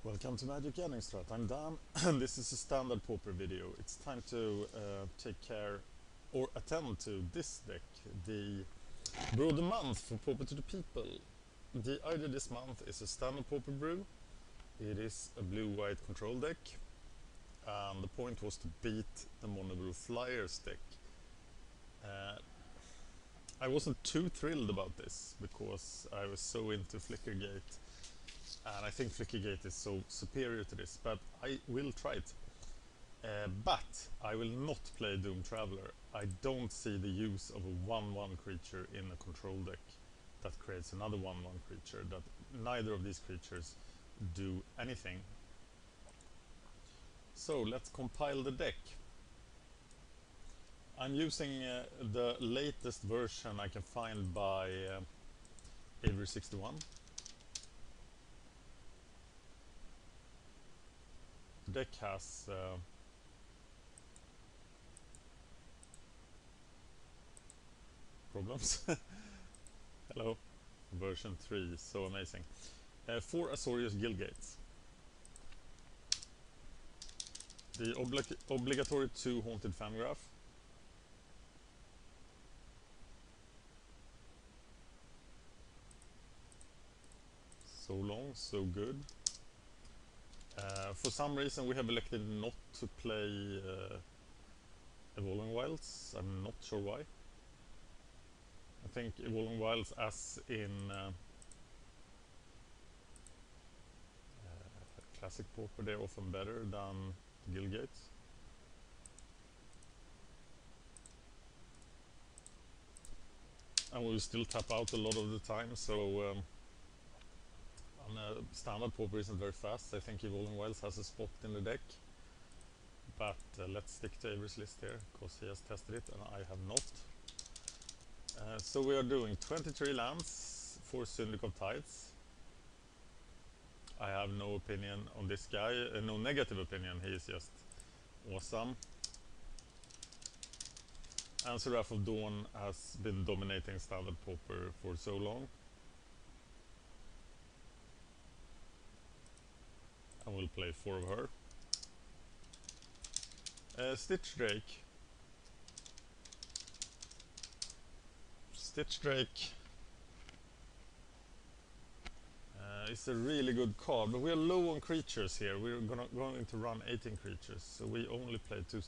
Welcome to MagicGatheringStrat. I'm Dan and this is a Standard Pauper video. It's time to take care or attend to this deck, the Brew of the Month for Pauper to the People. The idea this month is a Standard Pauper brew. It is a blue-white control deck, and the point was to beat the Mono Brew Flyers deck. I wasn't too thrilled about this because I was so into Flickergate. And I think Flickergate is so superior to this, but I will try it. But I will not play Doom Traveler. I don't see the use of a 1/1 creature in a control deck that creates another 1/1 creature, that neither of these creatures do anything. So let's compile the deck. I'm using the latest version I can find by Avery61. The deck has problems. Hello, version 3, so amazing. 4 Azorius Guildgates. The obligatory 2 Haunted Fangraph. So long, so good. For some reason we have elected not to play Evolving Wilds. I'm not sure why. I think Evolving Wilds, as in Classic Pauper, they're often better than Guildgates. And we still tap out a lot of the time, so Standard Pauper isn't very fast. I think Evolving Wilds has a spot in the deck, but let's stick to Avery's list here because he has tested it and I have not. So we are doing 23 lands for Syndic of Tides. I have no opinion on this guy, no negative opinion, he is just awesome. And Seraph of Dawn has been dominating Standard Pauper for so long. I will play 4 of her. Stitch Drake. Stitch Drake is a really good card, but we are low on creatures here. We're going to run 18 creatures, so we only play 2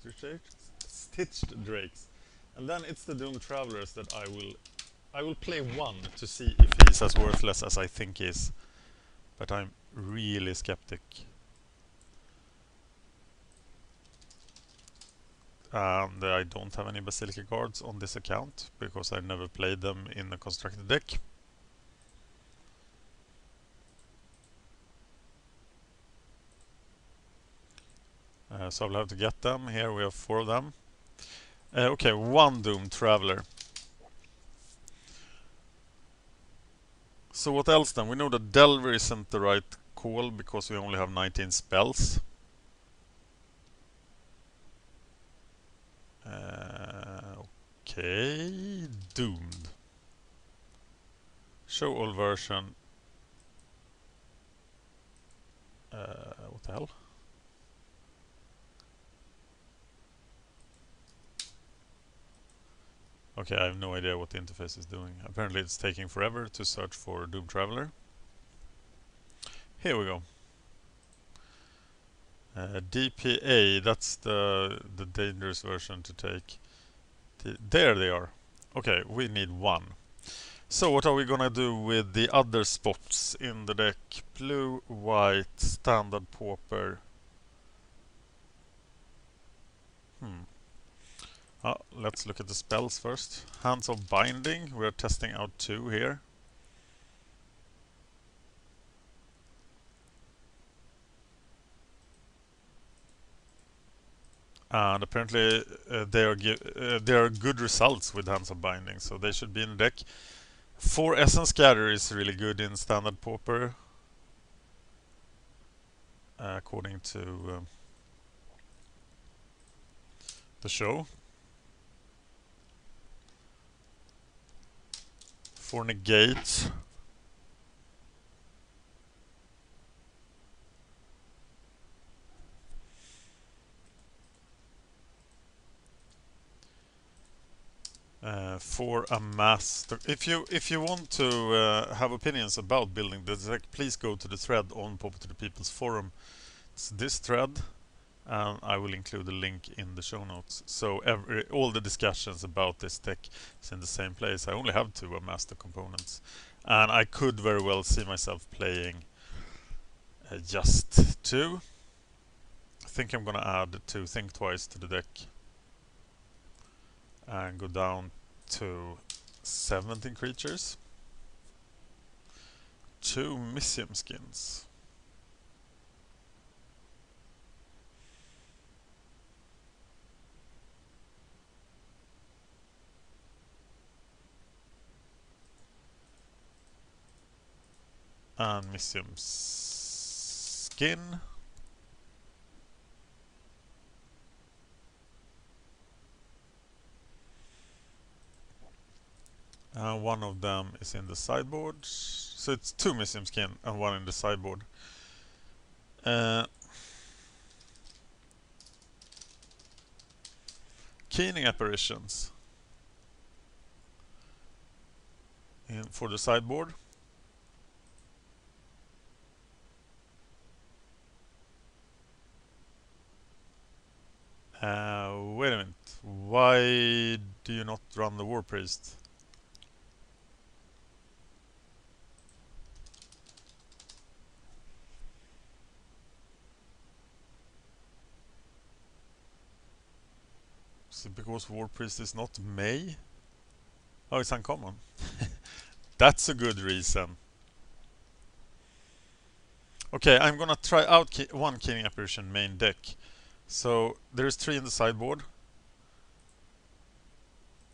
Stitched Drakes. And then it's the Doom Travelers that I will play 1 to see if he's as worthless as I think he is. But I'm really skeptic. And I don't have any Basilica cards on this account because I never played them in a constructed deck. So I'll have to get them. Here we have 4 of them. Okay, 1 Doom Traveler. So what else then? We know that Delver isn't the right call because we only have 19 spells. Okay, Doomed. Show all version. What the hell? Okay, I have no idea what the interface is doing. Apparently it's taking forever to search for Doom Traveler. Here we go. DPA, that's the dangerous version to take. There they are. Okay, we need 1. So what are we gonna do with the other spots in the deck? Blue, white, Standard Pauper. Let's look at the spells first. Hands of Binding, we're testing out 2 here. And apparently there are good results with Hands of Binding, so they should be in the deck. 4 Essence Scatter is really good in Standard Pauper, according to the show. 4 Negate. for a master. If you want to have opinions about building the deck, please go to the thread on Pauper to the People's forum. It's this thread, and I will include a link in the show notes. So all the discussions about this deck is in the same place. I only have 2 master components, and I could very well see myself playing just 2. I think I'm gonna add 2 Think Twice to the deck and go down to 17 creatures, 2 Mysium skins. And Mysium skin. And one of them is in the sideboard. So it's 2 Mysium skin and 1 in the sideboard. Keening apparitions for the sideboard. Wait a minute. Why do you not run the War Priest? Is it because War Priest is not May? Oh, it's uncommon. That's a good reason. Okay, I'm gonna try out 1 Keening Apparition main deck. So there's 3 in the sideboard.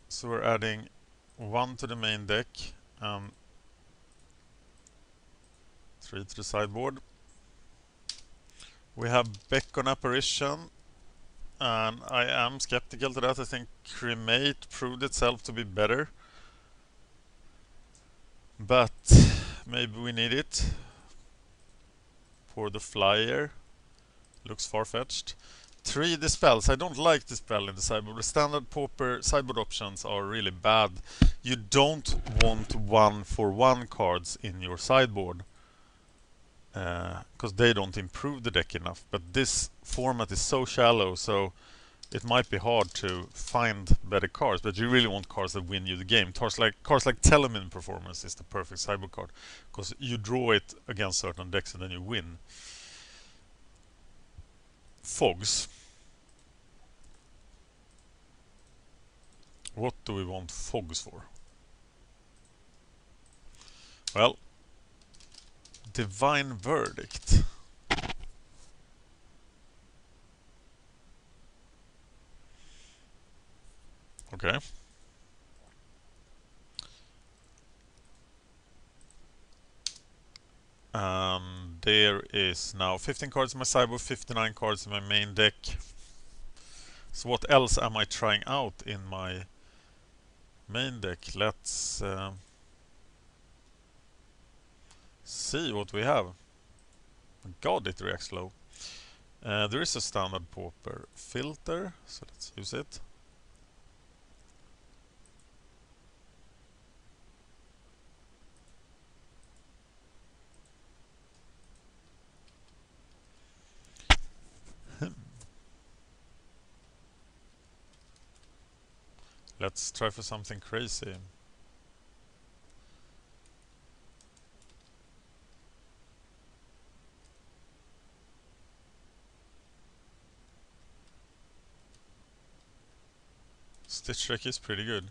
So we're adding 1 to the main deck and 3 to the sideboard. We have Beckon Apparition, and I am skeptical to that. I think Cremate proved itself to be better, but maybe we need it for the flyer. Looks far-fetched. 3 Dispels. I don't like Dispel in the sideboard. The Standard Pauper sideboard options are really bad. You don't want 1-for-1 cards in your sideboard, because they don't improve the deck enough. But this format is so shallow, so it might be hard to find better cards. But you really want cards that win you the game. Cards like Telemin Performance is the perfect sideboard card, because you draw it against certain decks and then you win. Fogs. What do we want fogs for? Well, Divine Verdict. Okay. There is now 15 cards in my sideboard, 59 cards in my main deck. So what else am I trying out in my main deck? Let's see what we have. God, it reacts low. There is a Standard Pauper filter, so let's use it. Let's try for something crazy. Stitch Deck is pretty good.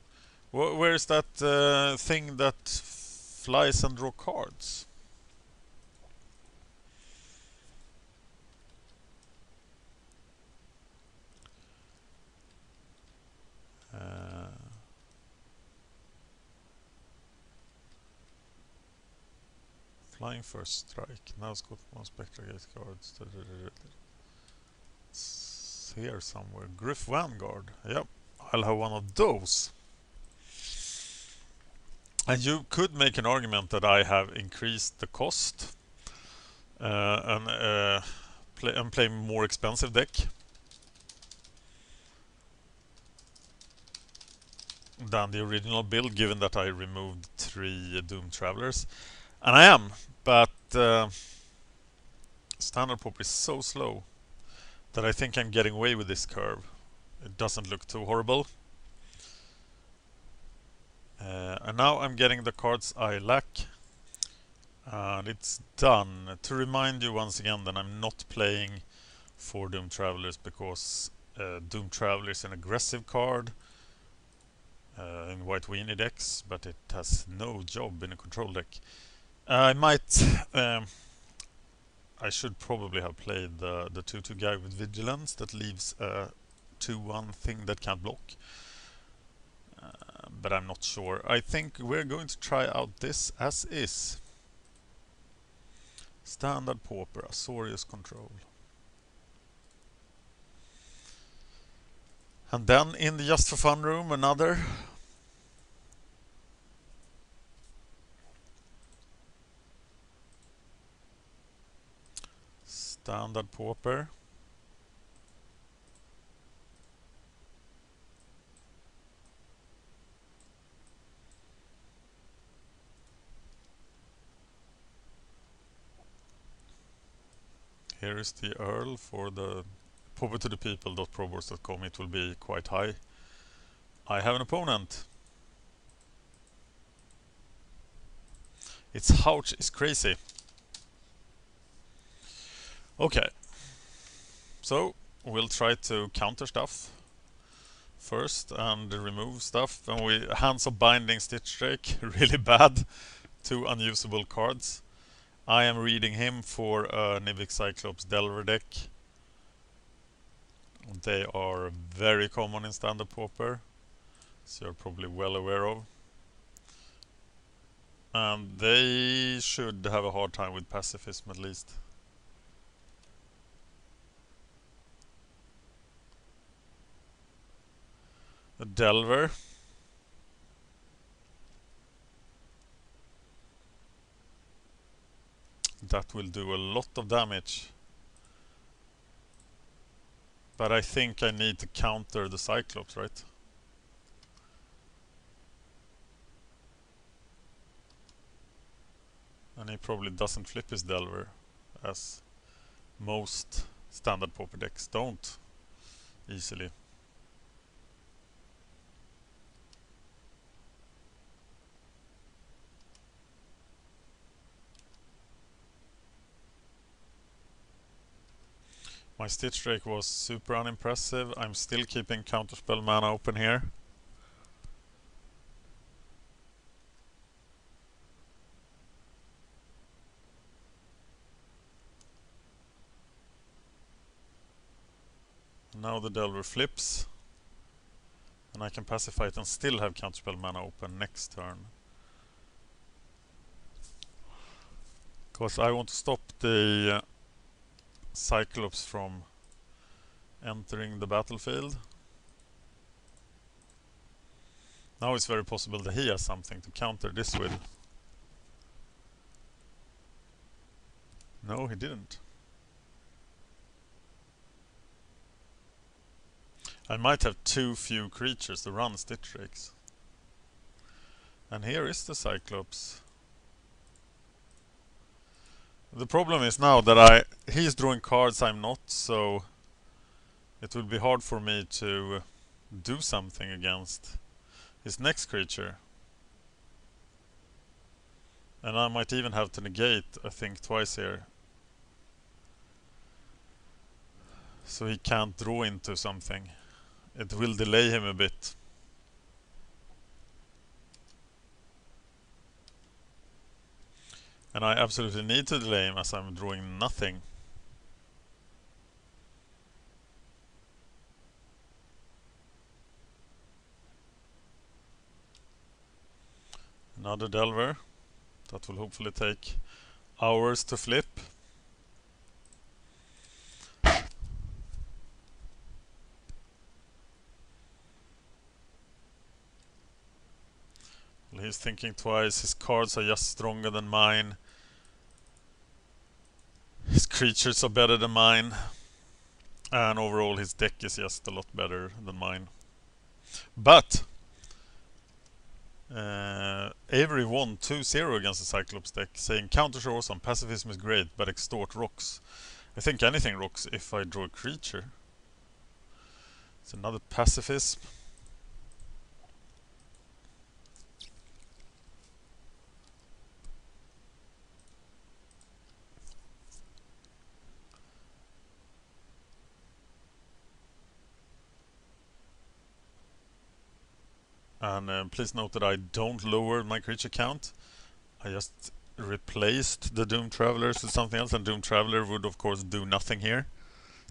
Where's that thing that flies and draw cards? Flying First Strike. Now it's got 1 Spectra Gate cards. It's here somewhere. Gryff Vanguard. Yep, I'll have one of those. And you could make an argument that I have increased the cost and play more expensive deck. than the original build, given that I removed 3 Doom Travelers. And I am, but Standard Pauper is so slow that I think I'm getting away with this curve. It doesn't look too horrible. And now I'm getting the cards I lack. And it's done. To remind you once again that I'm not playing for Doom Travelers because Doom Traveler is an aggressive card in White Weenie decks, but it has no job in a control deck. I should probably have played the 2/2 guy with Vigilance that leaves a 2/1 thing that can't block. But I'm not sure. I think we're going to try out this as is. Standard Pauper, Azorius control. And then in the Just for Fun room, another. Standard Pauper. Here is the URL for the pauper2thepeople.proboards.com. It will be quite high. I have an opponent. Its Houch is crazy. Okay. So we'll try to counter stuff first and remove stuff. And we Hands of Binding Stitch Drake, really bad. 2 unusable cards. I am reading him for a Nivik Cyclops Delver deck. They are very common in Standard Pauper, so you're probably well aware of. And they should have a hard time with pacifism at least. A Delver. That will do a lot of damage. But I think I need to counter the Cyclops, right? And he probably doesn't flip his Delver, as most Standard Pauper decks don't easily. My Stitch Drake was super unimpressive. I'm still keeping Counterspell mana open here. Now the Delver flips. And I can pacify it and still have Counterspell mana open next turn. Because I want to stop the Cyclops from entering the battlefield. Now it's very possible that he has something to counter this with. No, he didn't. I might have too few creatures to run Stitch Drakes. And here is the Cyclops. The problem is now that he's drawing cards I'm not, so it will be hard for me to do something against his next creature. And I might even have to negate, I think, twice here. So he can't draw into something. It will delay him a bit. And I absolutely need to delay him as I'm drawing nothing. Another Delver. That will hopefully take hours to flip. Well, he's thinking twice. His cards are just stronger than mine. His creatures are better than mine. And overall his deck is just a lot better than mine. But Avery won 2-0 against the Cyclops deck, saying counter awesome, pacifism is great, but extort rocks. I think anything rocks if I draw a creature. It's another pacifism. And please note that I don't lower my creature count. I just replaced the Doom Travelers with something else, and Doom Traveler would of course do nothing here.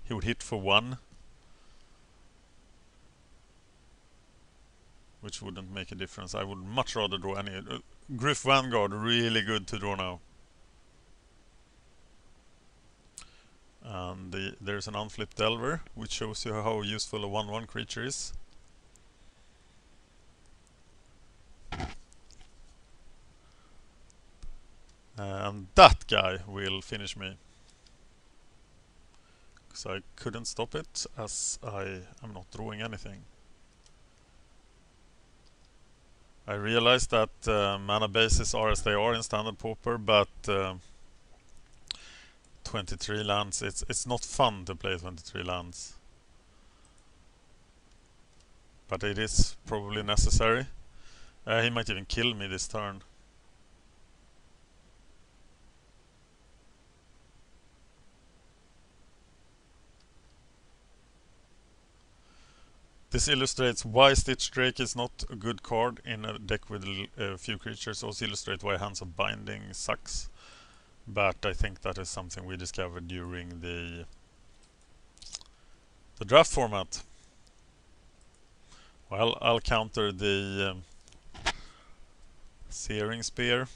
He would hit for 1, which wouldn't make a difference. I would much rather draw any... Gryff Vanguard, really good to draw now. And there's an unflipped Delver, which shows you how useful a 1/1 creature is. And that guy will finish me. Because I couldn't stop it, as I am not drawing anything. I realized that mana bases are as they are in Standard Pauper, but 23 lands, it's not fun to play 23 lands. But it is probably necessary. He might even kill me this turn. This illustrates why Stitch Drake is not a good card in a deck with a few creatures. Also illustrates why Hands of Binding sucks. But I think that is something we discovered during the draft format. Well, I'll counter the Searing Spear.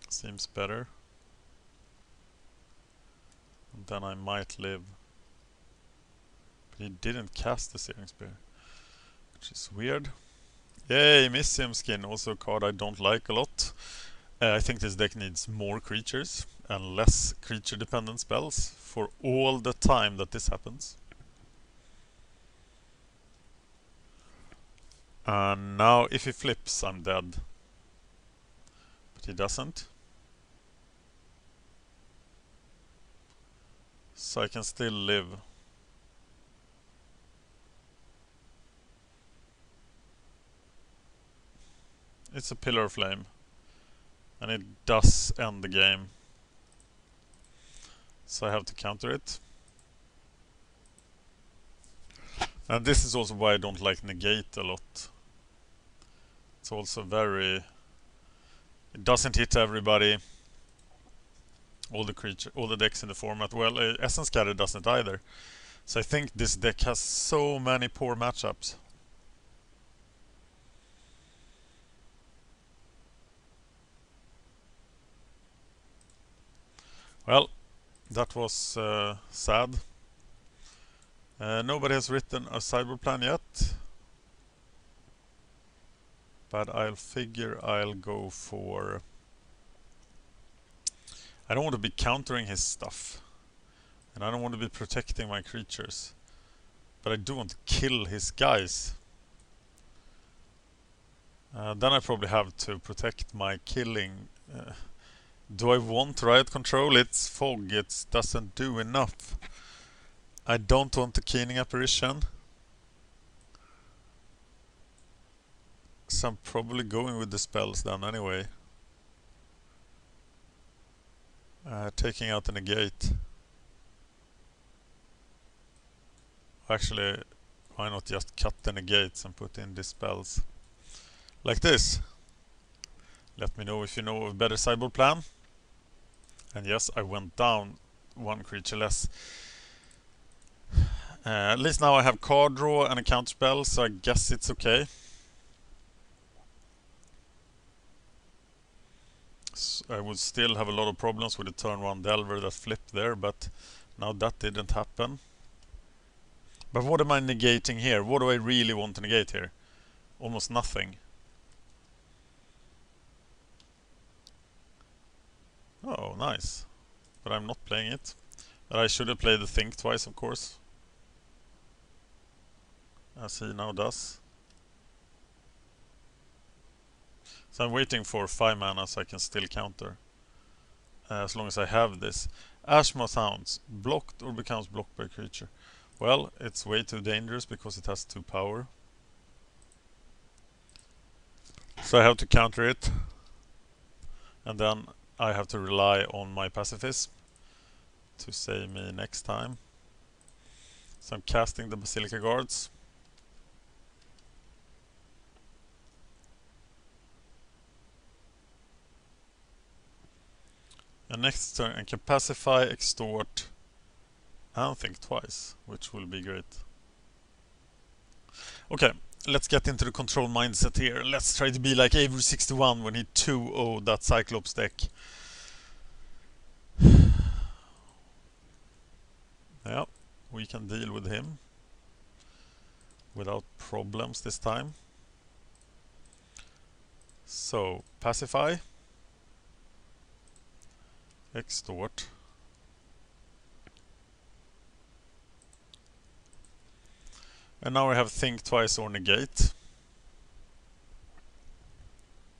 Seems better. And then I might live. But he didn't cast the Searing Spear, which is weird. Yay, Missium Skin, also a card I don't like a lot. I think this deck needs more creatures and less creature-dependent spells for all the time that this happens. And now, if he flips, I'm dead. But he doesn't. So I can still live. It's a Pillar of Flame. And it does end the game. So I have to counter it. And this is also why I don't like Negate a lot. It's also very... It doesn't hit everybody. All the decks in the format. Well, Essence Scatter doesn't either. So I think this deck has so many poor matchups. Well, that was sad. Nobody has written a sideboard plan yet. But I'll figure I'll go for... I don't want to be countering his stuff. And I don't want to be protecting my creatures. But I do want to kill his guys. Then I probably have to protect my killing. Do I want Riot Control? It's Fog. It doesn't do enough. I don't want the Keening Apparition. So I'm probably going with the spells then anyway. Taking out the Negate. Actually, why not just cut the Negates and put in the spells? Like this. Let me know if you know of a better sideboard plan. And yes, I went down one creature less. At least now I have card draw and a counter spell, so I guess it's okay. I would still have a lot of problems with the turn 1 Delver that flipped there, but now that didn't happen. But what am I negating here? What do I really want to negate here? Almost nothing. Oh, nice. But I'm not playing it. But I should have played the Think twice, of course. as he now does. So I'm waiting for 5 mana so I can still counter. As long as I have this. Ashmoth Hounds. Blocked or becomes blocked by a creature. Well, it's way too dangerous because it has 2 power. So I have to counter it. And then I have to rely on my pacifism to save me next time. So I'm casting the Basilica Guards. And next turn I can pacify, extort, and think twice, which will be great. Okay, let's get into the control mindset here. Let's try to be like Avery 61 when he 2-0'd that Cyclops deck. Yeah, we can deal with him without problems this time. So, pacify, extort, and now we have think twice or negate.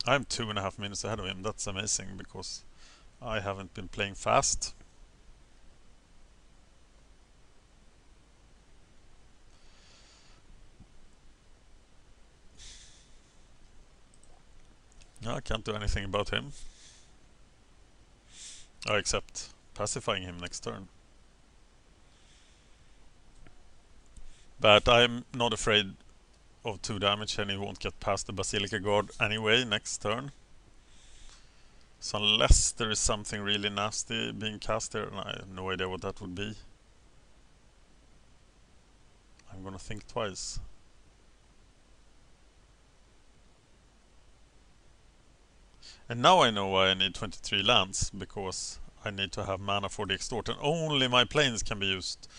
I'm 2.5 minutes ahead of him. That's amazing because I haven't been playing fast. I can't do anything about him. Except pacifying him next turn. But I'm not afraid of 2 damage and he won't get past the Basilica Guard anyway next turn. So unless there is something really nasty being cast there, and I have no idea what that would be, I'm gonna think twice. And now I know why I need 23 lands, because I need to have mana for the extort, and only my planes can be used.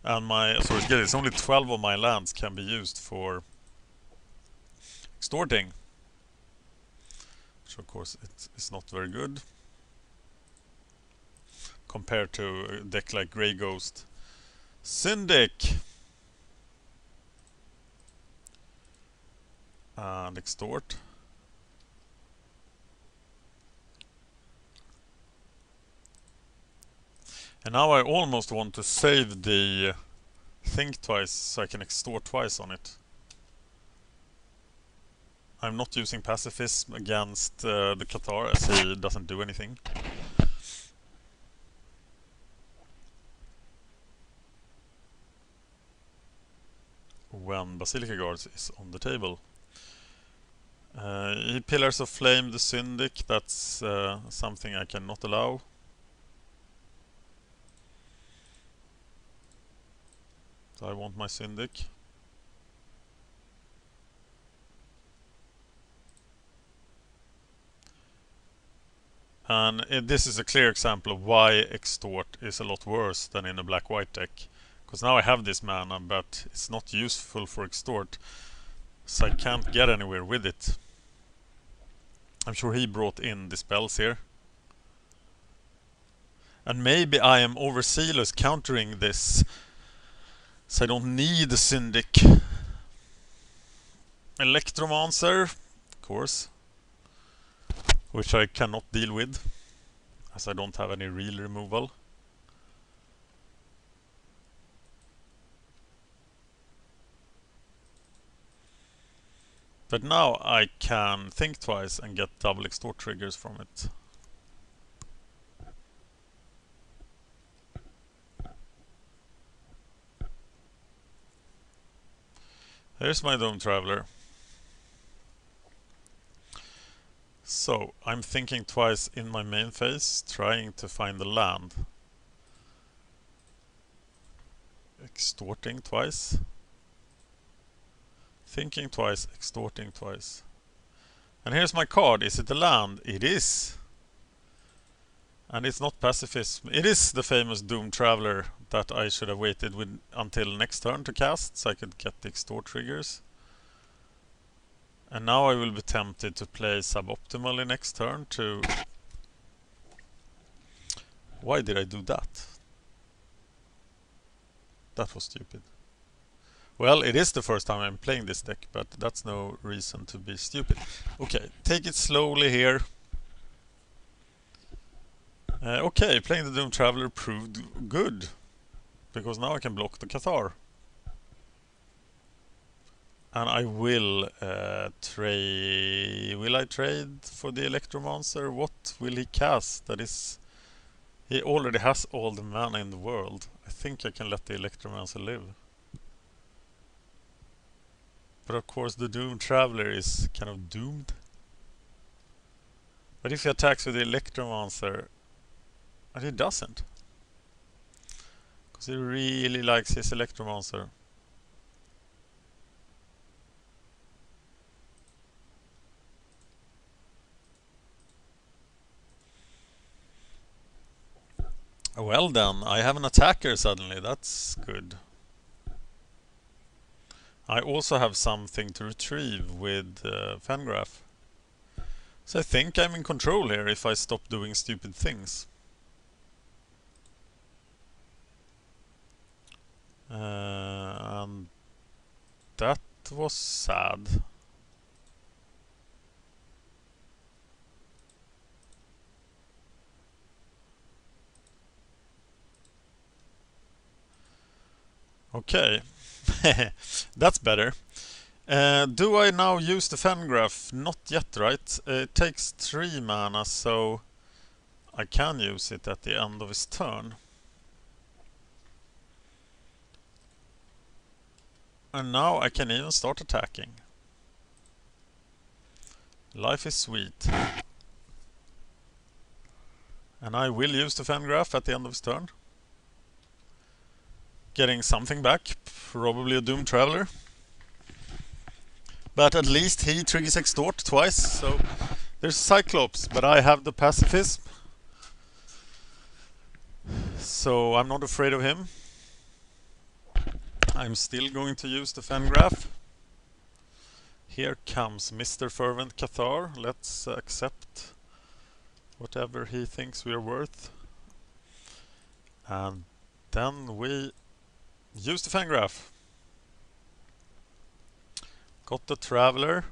And my Azorius Gate, it's only 12 of my lands can be used for extorting. Which of course it's not very good. Compared to a deck like Grey Ghost. Syndic! And extort. And now I almost want to save the think twice so I can extort twice on it. I'm not using pacifism against the Qatar as he doesn't do anything. When Basilica Guards is on the table. He Pillars of Flame the Syndic, that's something I cannot allow. So I want my Syndic. And this is a clear example of why extort is a lot worse than in a black-white deck. Because now I have this mana, but it's not useful for extort. So I can't get anywhere with it. I'm sure he brought in the spells here. And maybe I am overzealous countering this. So I don't need the Syndic. Electromancer, of course. Which I cannot deal with, as I don't have any real removal. But now I can think twice and get double extort triggers from it. Here's my Dome Traveler. So, I'm thinking twice in my main phase, trying to find the land. Extorting twice. Thinking twice, extorting twice. And here's my card. Is it a land? It is. And it's not pacifism. It is the famous Doom Traveler that I should have waited with until next turn to cast, so I could get the extort triggers. And now I will be tempted to play suboptimally next turn to... Why did I do that? That was stupid. Well, it is the first time I'm playing this deck, but that's no reason to be stupid. Okay, take it slowly here. Okay, playing the Doom Traveler proved good, because now I can block the Cathar. And I will trade... Will I trade for the Electromancer? What will he cast? That is... He already has all the mana in the world. I think I can let the Electromancer live. But of course the Doom Traveler is kind of doomed. But if he attacks with the Electromancer... And he doesn't. Because he really likes his Electromancer. Well then, I have an attacker suddenly, that's good. I also have something to retrieve with Fangraph. So I think I'm in control here if I stop doing stupid things. And that was sad. Okay, that's better. Do I now use the Fangraph? Not yet, right? It takes 3 mana, so I can use it at the end of his turn. And now I can even start attacking. Life is sweet. And I will use the Fangraph at the end of his turn. Getting something back, probably a Doom Traveler. But at least he triggers Extort twice, so there's Cyclops, but I have the Pacifism. So I'm not afraid of him. I'm still going to use the Fangraph. Here comes Mr. Fervent Cathar. Let's accept whatever he thinks we're worth. And then we use the Fangraph. Got the Traveler.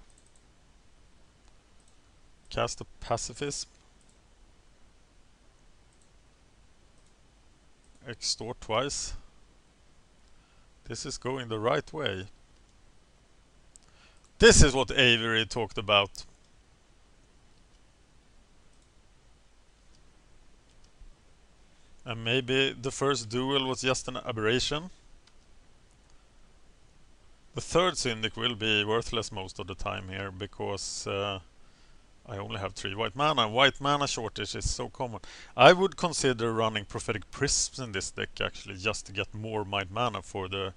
Cast the Pacifism. Extort twice. This is going the right way. This is what Avery talked about. And maybe the first duel was just an aberration. The third Syndic will be worthless most of the time here, because I only have 3 white mana. White mana shortage is so common. I would consider running Prophetic Prisms in this deck actually, just to get more white mana for the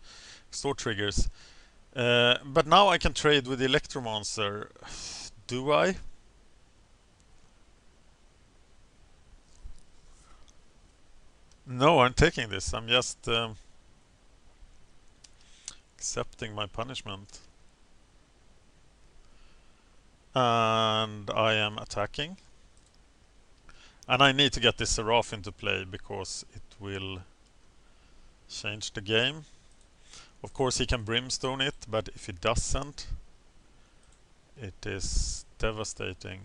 store triggers. But now I can trade with the Electromancer. Do I? No, I'm taking this. I'm just accepting my punishment. And I am attacking. And I need to get this Seraph into play because it will change the game. Of course he can Brimstone it, but if he doesn't, it is devastating.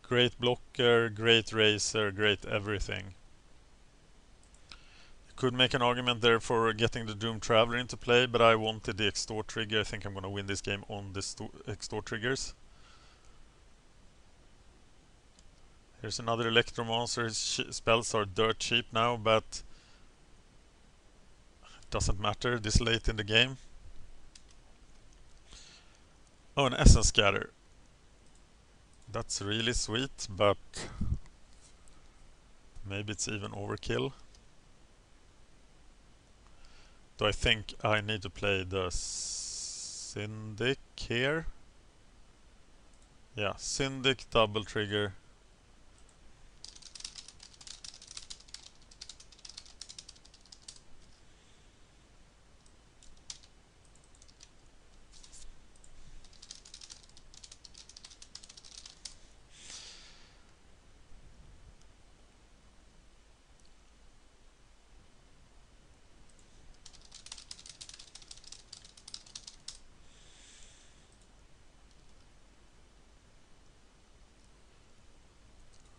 Great blocker, great racer, great everything. Could make an argument there for getting the Doom Traveler into play, but I wanted the Extort trigger. I think I'm going to win this game on the Extort triggers. Here's another Electromancer. His spells are dirt cheap now, but it doesn't matter this late in the game. Oh, an Essence Scatter. That's really sweet, but maybe it's even overkill. Do I think I need to play the Syndic here? Yeah, Syndic double trigger.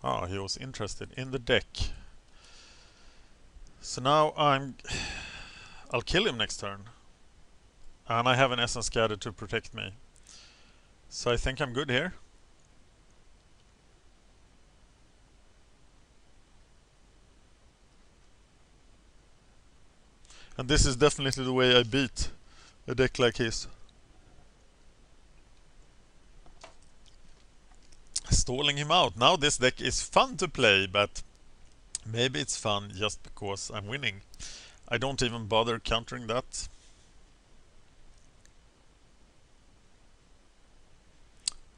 Ah, he was interested in the deck. So now I'll kill him next turn. And I have an Essence Gather to protect me. So I think I'm good here. And this is definitely the way I beat a deck like his. Stalling him out. Now this deck is fun to play, but maybe it's fun just because I'm winning. I don't even bother countering that.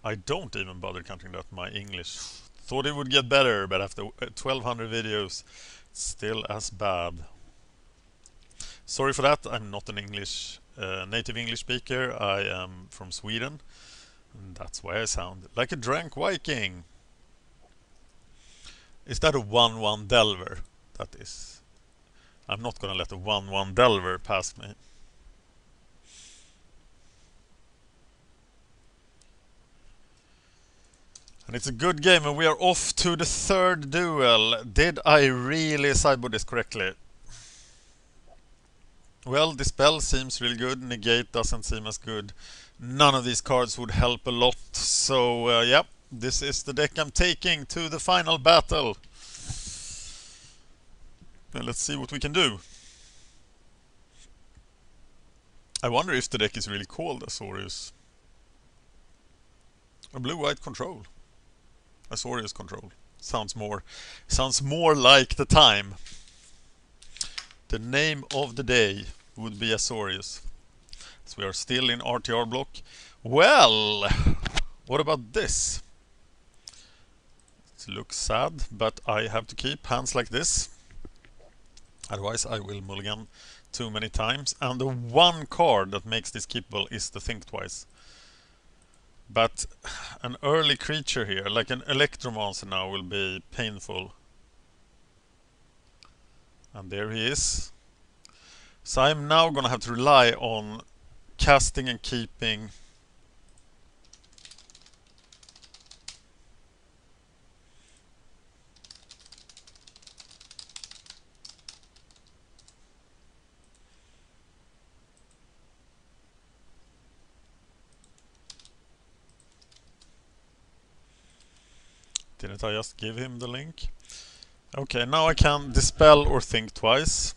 I don't even bother countering that. My English thought it would get better, but after 1200 videos, it's still as bad. Sorry for that. I'm not an native English speaker. I am from Sweden. And that's why I sound like a drunk Viking. Is that a 1-1 Delver? That is. I'm not gonna let a 1-1 Delver pass me. And it's a good game, and we are off to the third duel. Did I really sideboard this correctly? Well, Dispel seems really good. Negate doesn't seem as good. None of these cards would help a lot. So, yeah, this is the deck I'm taking to the final battle. Well, let's see what we can do. I wonder if the deck is really called Azorius. A blue-white control. Azorius control. Sounds more like the time. The name of the day would be Azorius. So we are still in RTR block. Well, what about this? It looks sad, but I have to keep hands like this. Otherwise I will mulligan too many times. And the one card that makes this keepable is the Think Twice. But an early creature here, like an Electromancer now, will be painful. And there he is. So I'm now gonna have to rely on casting and keeping. Didn't I just give him the link? Okay, now I can Dispel or Think Twice.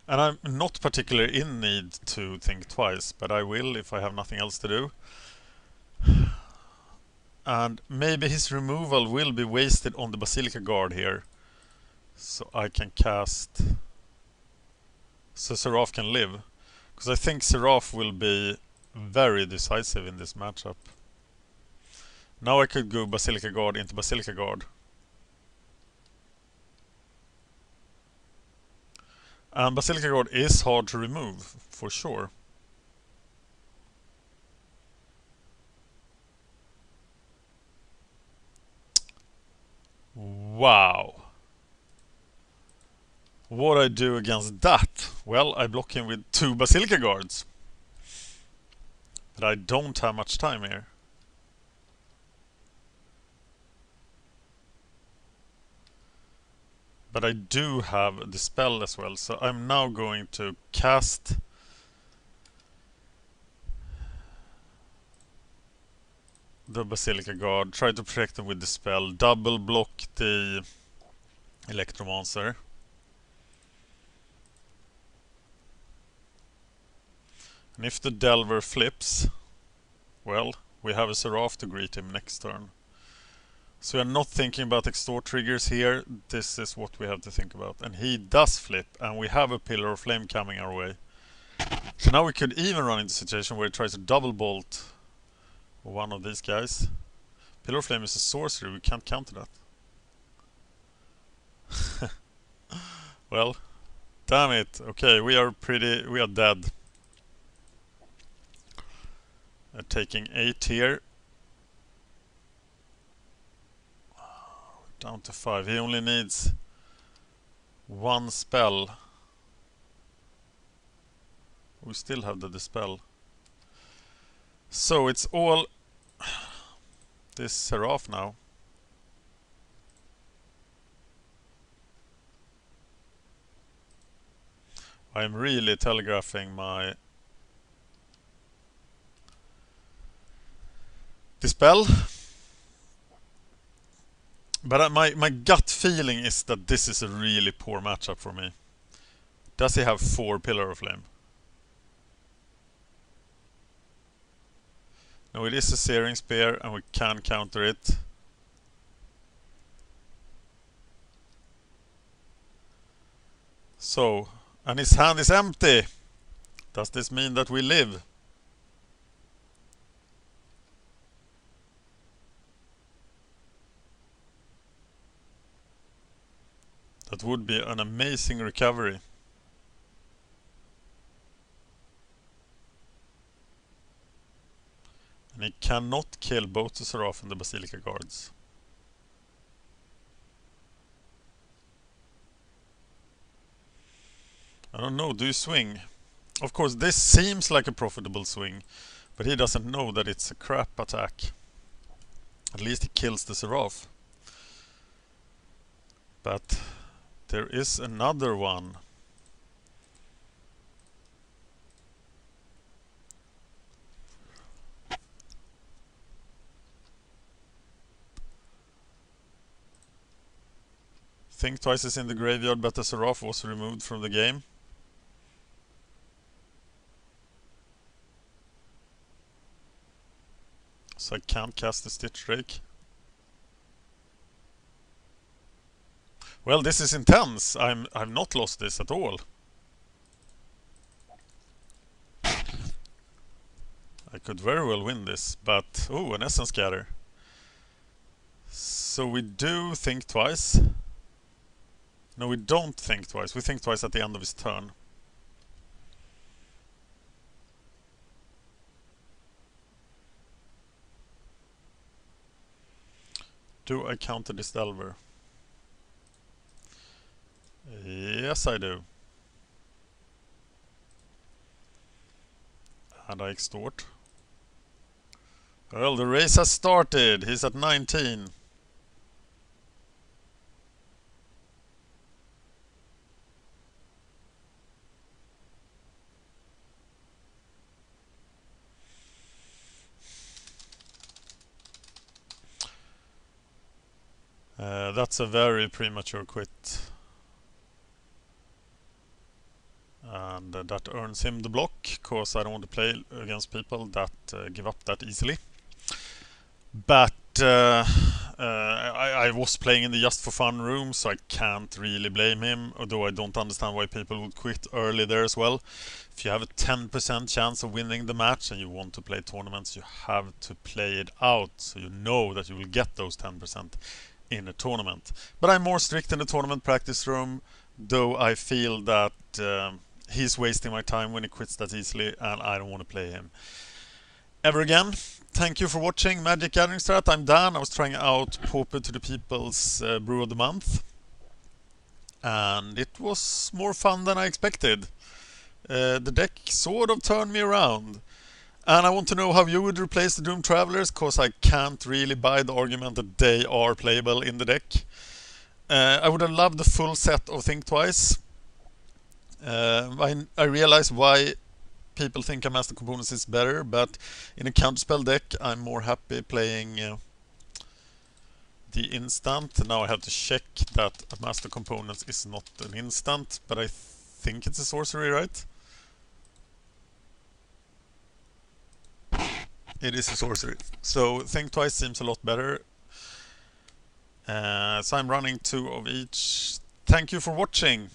And I'm not particularly in need to Think Twice, but I will if I have nothing else to do. And maybe his removal will be wasted on the Basilica Guard here. So I can cast... So Seraph can live. Because I think Seraph will be very decisive in this matchup. Now I could go Basilica Guard into Basilica Guard. And Basilica Guard is hard to remove, for sure. Wow. What I do against that? Well, I block him with 2 Basilica Guards. But I don't have much time here. But I do have the spell as well, so I'm now going to cast the Basilica Guard, try to protect them with the spell, double block the Electromancer. And if the Delver flips, well, we have a Seraph to greet him next turn. So we are not thinking about extort triggers here. This is what we have to think about. And he does flip, and we have a Pillar of Flame coming our way. So now we could even run into a situation where he tries to double bolt one of these guys. Pillar of Flame is a sorcery, we can't counter that. Well, damn it. Okay, we are dead. Taking 8 here. Down to 5. He only needs 1 spell. We still have the Dispel. So it's all this Seraph now. I'm really telegraphing my Dispel. But my gut feeling is that this is a really poor matchup for me. Does he have 4 Pillar of Flame? No, it is a Searing Spear and we can counter it. So, and his hand is empty. Does this mean that we live? That would be an amazing recovery. And he cannot kill both the Seraph and the Basilica guards. I don't know, do you swing? Of course, this seems like a profitable swing, but he doesn't know that it's a crap attack. At least he kills the Seraph. But there is another one. Think Twice is in the graveyard, but the Seraph was removed from the game. So I can't cast the Stitch Drake. Well, this is intense. I've not lost this at all. I could very well win this, but oh, an Essence Scatter. So we do think twice. No, we don't think twice. We think twice at the end of his turn. Do I counter this Delver? Yes, I do. And I extort. Well, the race has started. He's at 19. That's a very premature quit. And that earns him the block, because I don't want to play against people that give up that easily. But I was playing in the just for fun room, so I can't really blame him, although I don't understand why people would quit early there as well. If you have a 10% chance of winning the match and you want to play tournaments, you have to play it out, so you know that you will get those 10% in a tournament. But I'm more strict in the tournament practice room, though I feel that he's wasting my time when he quits that easily, and I don't want to play him ever again. Thank you for watching MagicGatheringStrat. I'm Dan. I was trying out Pauper to the People's Brew of the Month, and it was more fun than I expected. The deck sort of turned me around. And I want to know how you would replace the Doomed Travelers, because I can't really buy the argument that they are playable in the deck. I would have loved the full set of Think Twice. I realize why people think a Master Components is better, but in a counterspell deck I'm more happy playing the instant. Now I have to check that a Master Components is not an instant, but I think it's a sorcery, right? It is a sorcery. So Think Twice seems a lot better. So I'm running 2 of each. Thank you for watching.